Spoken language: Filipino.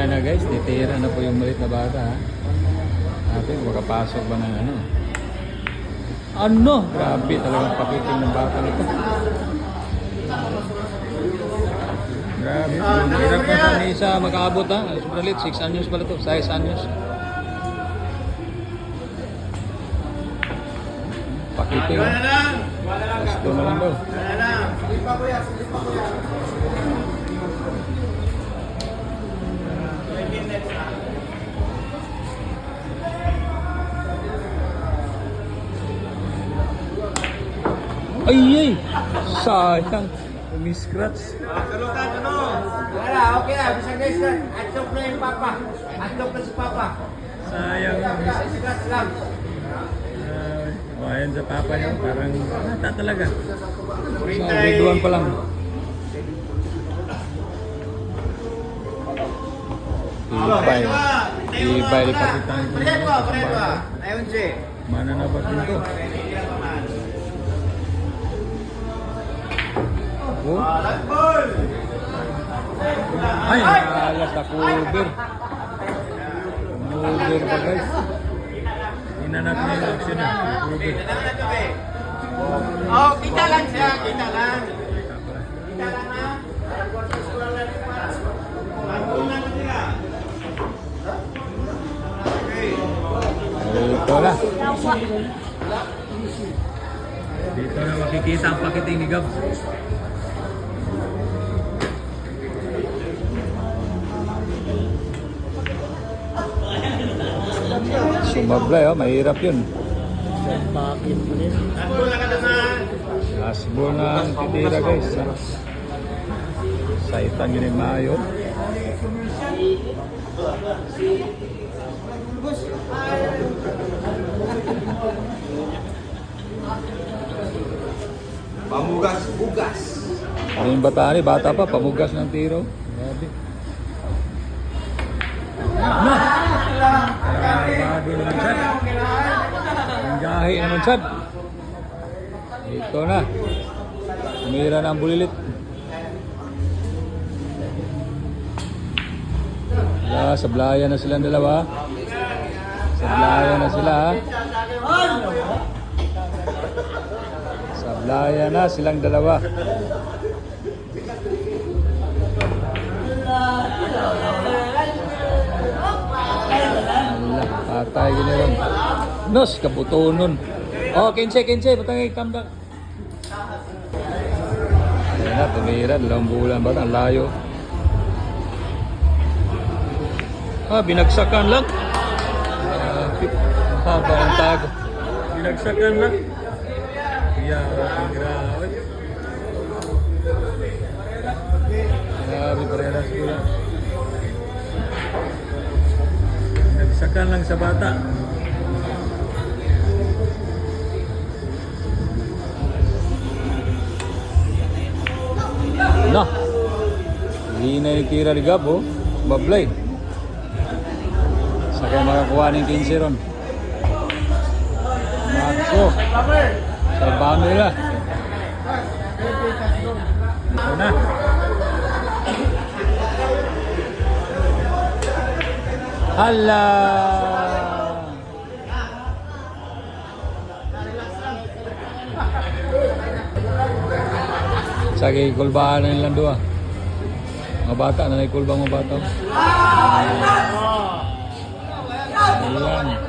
Ayan na guys, titira na po yung maliit na bata ha. Natin, makapasok ba ng ano? Ano? Grabe talagang pakitin ng bata nito. Grabe. Hirap na sa isa makaabot ha. Subralit, 6 anyos pala to. 6 anyos. Pakitin. Gusto na lang daw. Ay! Sayang. Umi-scratch. Salutan ano? Wala, okay na. Bisa guys na. Atok na yung papa. Atok na si papa. Sayang. Scratch lang. Ayan sa papa niya. Parang nata talaga. Sa grade 1 pa lang. Ibay. Ibay ipakita. Preto. Ayun si. Mana na ba dito? Oh. Ay, alas sa cover. Cover pa guys. Ina natin yung action na. Cover. Oh, kita lang siya. Kita lang. Kita lang ha. Dito na. Dito na makikita ang pakiting ni Gab. Sumablay oh, mahirap yun. Last ball na ang titira guys. Saitan yun yung maayo. Pamugas-ugas. Ano yung bata ni? Bata pa, pamugas ng tiro. Grabe. Na! Bago naman sad. Ang gahi naman sad. Ito na. Tumira na ang bulilit. Sablaya na silang dalawa. Sablaya na sila ha. Sablaya na silang dalawa. Patay ginayon. Nos, kabutonon. Oh, Kenche, patangay, come back. Ayan na, tumira. 2 bulan ba? Ang layo. Binagsakan lang. Haba ang tago. Binagsakan lang. Grabe. Grabe, parehas ko lang. Nagsakan lang sa bata. Na! Hindi na yung tira ni Gab, oh. Bablay. Saka makakuha ng 15 ron. Mako. Sa bano nila. Ito na. Hala! Sige, kulbahan na nilang dua. Mga bata, nanay kulbang mga bata. Ayan.